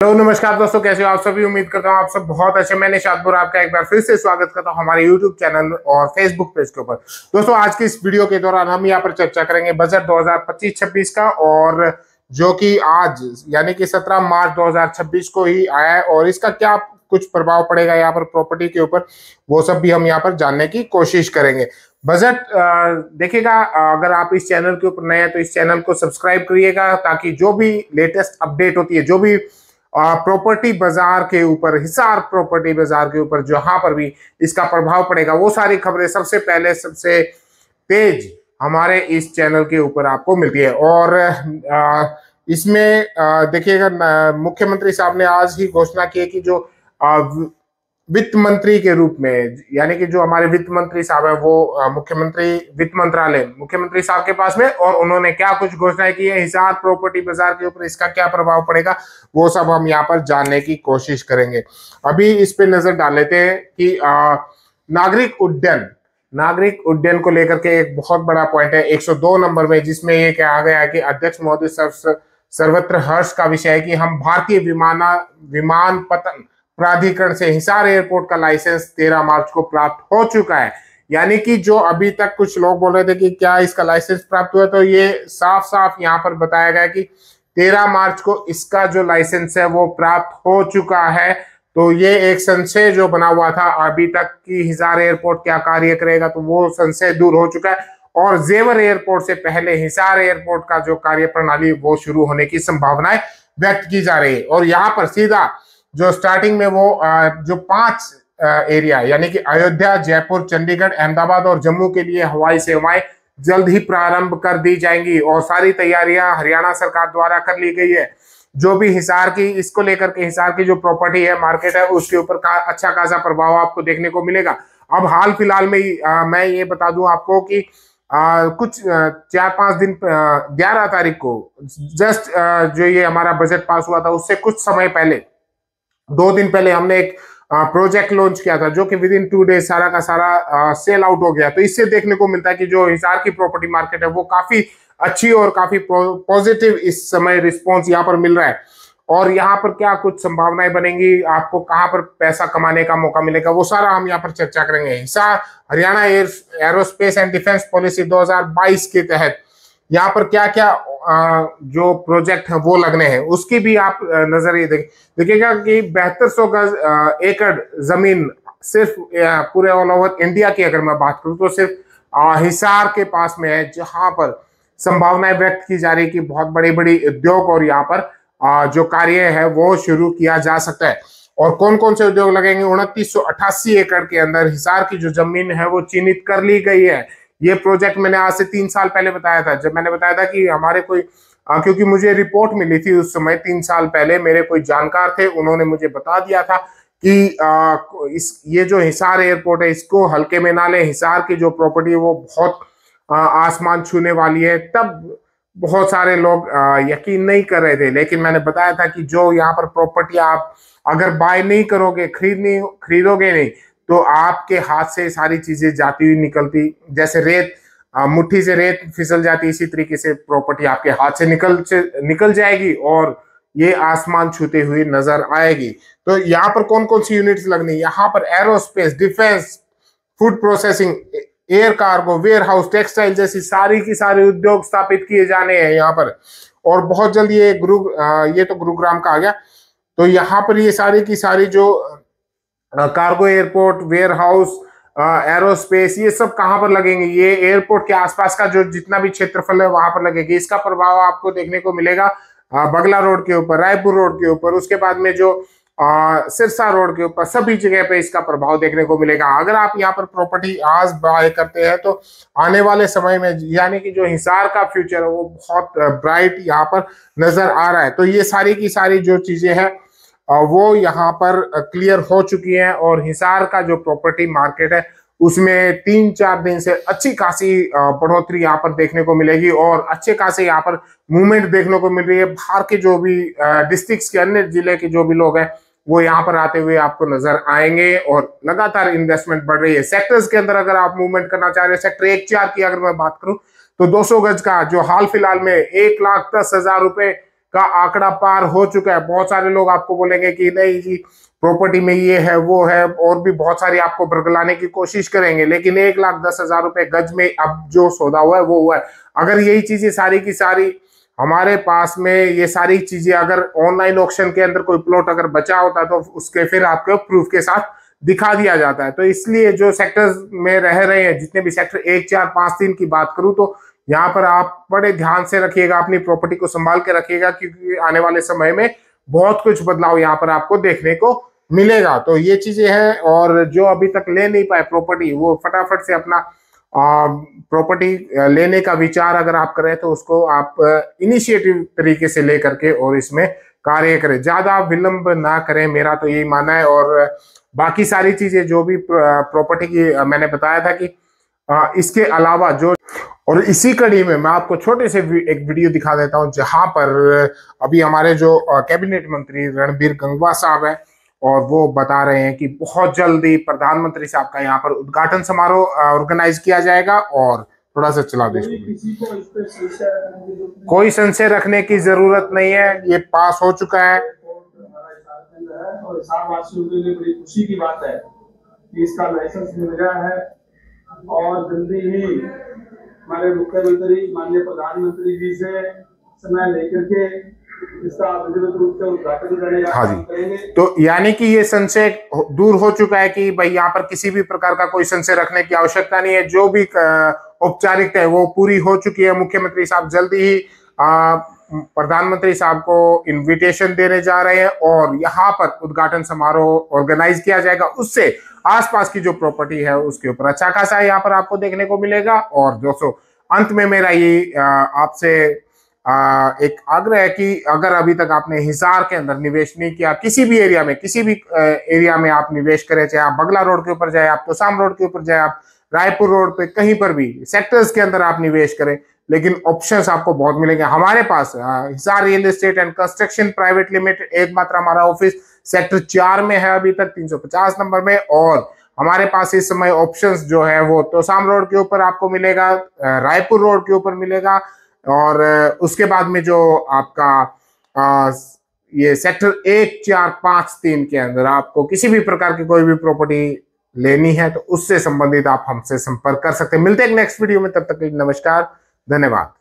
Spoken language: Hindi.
हेलो नमस्कार दोस्तों, कैसे हो आप सभी। उम्मीद करता हूँ आप सब बहुत अच्छे। मैं निशातपुर आपका एक बार फिर से स्वागत करता हूँ हमारे यूट्यूब चैनल और फेसबुक पेज के ऊपर। दोस्तों आज की इस वीडियो के दौरान हम यहाँ पर चर्चा करेंगे बजट 2025-26 का, और जो कि आज यानी कि 17 मार्च 2026 को ही आया है, और इसका क्या कुछ प्रभाव पड़ेगा यहाँ पर प्रॉपर्टी के ऊपर, वो सब भी हम यहाँ पर जानने की कोशिश करेंगे। बजट देखिएगा, अगर आप इस चैनल के ऊपर नए हैं तो इस चैनल को सब्सक्राइब करिएगा, ताकि जो भी लेटेस्ट अपडेट होती है, जो भी प्रॉपर्टी बाजार के ऊपर, हिसार प्रॉपर्टी बाजार के ऊपर जहां पर भी इसका प्रभाव पड़ेगा, वो सारी खबरें सबसे पहले सबसे तेज हमारे इस चैनल के ऊपर आपको मिलती है। और इसमें देखिएगा, मुख्यमंत्री साहब ने आज ही घोषणा की है कि जो वित्त मंत्री के रूप में, यानी कि जो हमारे वित्त मंत्री साहब है वो मुख्यमंत्री वित्त मंत्रालय मुख्यमंत्री साहब के पास में, और उन्होंने क्या कुछ घोषणाएं की है हिसार प्रॉपर्टी बाजार के ऊपर, इसका क्या प्रभाव पड़ेगा, वो सब हम यहाँ पर जानने की कोशिश करेंगे। अभी इस पे नजर डाल लेते हैं कि नागरिक उड्डयन को लेकर के एक बहुत बड़ा पॉइंट है 102 नंबर में, जिसमें ये कहा गया है कि अध्यक्ष महोदय सर्वत्र हर्ष का विषय है कि हम भारतीय विमानपत्तन प्राधिकरण से हिसार एयरपोर्ट का लाइसेंस 13 मार्च को प्राप्त हो चुका है। यानी कि जो अभी तक कुछ लोग बोल रहे थे कि क्या इसका लाइसेंस प्राप्त हुआ, तो ये साफ साफ यहाँ पर बताया गया कि 13 मार्च को इसका जो लाइसेंस है वो प्राप्त हो चुका है। तो ये एक संशय जो बना हुआ था अभी तक कि हिसार एयरपोर्ट क्या कार्य करेगा, तो वो संशय दूर हो चुका है, और जेवर एयरपोर्ट से पहले हिसार एयरपोर्ट का जो कार्य प्रणाली वो शुरू होने की संभावनाएं व्यक्त की जा रही है। और यहाँ पर सीधा जो स्टार्टिंग में वो जो 5 एरिया यानी कि अयोध्या, जयपुर, चंडीगढ़, अहमदाबाद और जम्मू के लिए हवाई सेवाएं जल्द ही प्रारंभ कर दी जाएंगी, और सारी तैयारियां हरियाणा सरकार द्वारा कर ली गई है। जो भी हिसार की, इसको लेकर के हिसार की जो प्रॉपर्टी है, मार्केट है, उसके ऊपर अच्छा खासा प्रभाव आपको देखने को मिलेगा। अब हाल फिलहाल में ही मैं ये बता दूं आपको कि कुछ 4-5 दिन 11 तारीख को जस्ट जो ये हमारा बजट पास हुआ था, उससे कुछ समय पहले, 2 दिन पहले हमने एक प्रोजेक्ट लॉन्च किया था, जो कि विद इन 2 डेज सारा का सारा सेल आउट हो गया। तो इससे देखने को मिलता है कि जो हिसार की प्रॉपर्टी मार्केट है वो काफी अच्छी और काफी पॉजिटिव इस समय रिस्पॉन्स यहाँ पर मिल रहा है। और यहाँ पर क्या कुछ संभावनाएं बनेंगी, आपको कहाँ पर पैसा कमाने का मौका मिलेगा, वो सारा हम यहाँ पर चर्चा करेंगे। Hisar Haryana aerospace and defence policy 2022 के तहत यहाँ पर क्या क्या जो प्रोजेक्ट है वो लगने हैं, उसकी भी आप नजरिए देखिएगा कि 7200 गज एकड़ जमीन सिर्फ पूरे ऑल ओवर इंडिया की अगर मैं बात करूं तो सिर्फ हिसार के पास में है, जहां पर संभावनाएं व्यक्त की जा रही है कि बहुत बड़ी बड़ी उद्योग और यहाँ पर जो कार्य है वो शुरू किया जा सकता है। और कौन कौन से उद्योग लगेंगे, 2988 एकड़ के अंदर हिसार की जो जमीन है वो चिन्हित कर ली गई है। ये प्रोजेक्ट मैंने आज से 3 साल पहले बताया था, जब मैंने बताया था कि हमारे कोई क्योंकि मुझे रिपोर्ट मिली थी उस समय 3 साल पहले, मेरे कोई जानकार थे, उन्होंने मुझे बता दिया था कि ये जो हिसार एयरपोर्ट है इसको हल्के में ना ले, हिसार की जो प्रॉपर्टी है वो बहुत आसमान छूने वाली है। तब बहुत सारे लोग यकीन नहीं कर रहे थे, लेकिन मैंने बताया था कि जो यहाँ पर प्रॉपर्टी आप अगर बाय नहीं करोगे, खरीदोगे नहीं, तो आपके हाथ से सारी चीजें जाती हुई निकलती, जैसे रेत मुट्ठी से रेत फिसल जाती, इसी तरीके से प्रॉपर्टी आपके हाथ से निकल जाएगी और ये आसमान छूते हुए नजर आएगी। तो यहाँ पर कौन कौन सी यूनिट्स लगनी, यहाँ पर aerospace, defence, food processing, air cargo, warehouse, textile जैसी सारी की सारे उद्योग स्थापित किए जाने हैं यहाँ पर। और बहुत जल्द ये तो गुरुग्राम का आ गया, तो यहाँ पर ये सारी की सारी जो cargo, airport, warehouse, aerospace, ये सब कहां पर लगेंगे, ये एयरपोर्ट के आसपास का जो जितना भी क्षेत्रफल है वहां पर लगेगी। इसका प्रभाव आपको देखने को मिलेगा बगला रोड के ऊपर, रायपुर रोड के ऊपर, उसके बाद में जो सिरसा रोड के ऊपर, सभी जगह पे इसका प्रभाव देखने को मिलेगा। अगर आप यहाँ पर प्रॉपर्टी आज बाय करते हैं तो आने वाले समय में यानी कि जो हिसार का फ्यूचर है वो बहुत ब्राइट यहाँ पर नजर आ रहा है। तो ये सारी की सारी जो चीजें हैं वो यहाँ पर क्लियर हो चुकी हैं, और हिसार का जो प्रॉपर्टी मार्केट है उसमें 3-4 दिन से अच्छी खासी बढ़ोतरी यहाँ पर देखने को मिलेगी, और अच्छे खासे यहाँ पर मूवमेंट देखने को मिल रही है। बाहर के जो भी डिस्ट्रिक्ट्स के अन्य जिले के जो भी लोग हैं वो यहाँ पर आते हुए आपको नजर आएंगे, और लगातार इन्वेस्टमेंट बढ़ रही है। सेक्टर्स के अंदर अगर आप मूवमेंट करना चाह रहे हैं, सेक्टर 1-4 की अगर मैं बात करूं तो 200 गज का जो हाल फिलहाल में 1,10,000 रुपए का आंकड़ा पार हो चुका है। बहुत सारे लोग आपको बोलेंगे कि नहीं जी प्रॉपर्टी में ये है वो है, और भी बहुत सारी आपको बरगलाने की कोशिश करेंगे, लेकिन 1,10,000 रुपए गज में अब जो सौदा हुआ है वो हुआ है। अगर यही चीजें सारी की सारी हमारे पास में, ये सारी चीजें अगर ऑनलाइन ऑक्शन के अंदर कोई प्लॉट अगर बचा होता तो उसके फिर आपको प्रूफ के साथ दिखा दिया जाता है। तो इसलिए जो सेक्टर्स में रह रहे हैं, जितने भी सेक्टर 1, 4, 5, 3 की बात करूं, तो यहाँ पर आप बड़े ध्यान से रखिएगा, अपनी प्रॉपर्टी को संभाल के रखिएगा, क्योंकि आने वाले समय में बहुत कुछ बदलाव यहाँ पर आपको देखने को मिलेगा। तो ये चीजें हैं, और जो अभी तक ले नहीं पाए प्रॉपर्टी, वो फटाफट से अपना प्रॉपर्टी लेने का विचार अगर आप करें तो उसको आप इनिशिएटिव तरीके से लेकर के और इसमें कार्य करें, ज्यादा विलंब ना करें, मेरा तो यही मानना है। और बाकी सारी चीजें जो भी प्रॉपर्टी की मैंने बताया था कि इसके अलावा जो, और इसी कड़ी में मैं आपको छोटे से एक वीडियो दिखा देता हूं, जहां पर अभी हमारे जो कैबिनेट मंत्री रणबीर गंगवा साहब हैं, और वो बता रहे हैं कि बहुत जल्दी प्रधानमंत्री साहब का यहाँ पर उद्घाटन समारोह ऑर्गेनाइज किया जाएगा। और थोड़ा सा चला दे, कोई संशय रखने की जरूरत नहीं है, ये पास हो चुका है। और वासियों के लिए बड़ी खुशी की बात है कि इसका लाइसेंस मिल गया है, और जल्दी ही हमारे मुख्यमंत्री माननीय प्रधानमंत्री जी से समय लेकर के इसका विधिवत रूप से उद्घाटन करेंगे। हाँ जी, तो यानी कि ये संशय दूर हो चुका है कि भाई यहाँ पर किसी भी प्रकार का कोई संशय रखने की आवश्यकता नहीं है। जो भी औपचारिकता है वो पूरी हो चुकी है। मुख्यमंत्री साहब जल्दी ही प्रधानमंत्री साहब को इनविटेशन देने जा रहे हैं, और यहाँ पर उद्घाटन समारोह ऑर्गेनाइज किया जाएगा। उससे आसपास की जो प्रॉपर्टी है उसके ऊपर अच्छा खासा यहाँ पर आपको देखने को मिलेगा। और दोस्तों अंत में मेरा ये आपसे एक आग्रह है कि अगर अभी तक आपने हिसार के अंदर निवेश नहीं किया, किसी भी एरिया में, किसी भी एरिया में आप निवेश करें, चाहे आप बगला रोड के ऊपर जाए, आप तोसाम रोड के ऊपर जाए, आप रायपुर रोड पे, कहीं पर भी सेक्टर्स के अंदर आप निवेश करें, लेकिन ऑप्शंस आपको बहुत मिलेंगे। हमारे पास Hisar real estate and construction private limited एकमात्र हमारा ऑफिस सेक्टर 4 में है अभी तक, 350 नंबर में। और हमारे पास इस समय ऑप्शंस जो है वो तोसाम रोड के ऊपर आपको मिलेगा, रायपुर रोड के ऊपर मिलेगा, और उसके बाद में जो आपका ये सेक्टर 1, 4, 5, 3 के अंदर आपको किसी भी प्रकार की कोई भी प्रॉपर्टी लेनी है तो उससे संबंधित आप हमसे संपर्क कर सकते हैं। मिलते हैं नेक्स्ट वीडियो में, तब तक के लिए नमस्कार, धन्यवाद।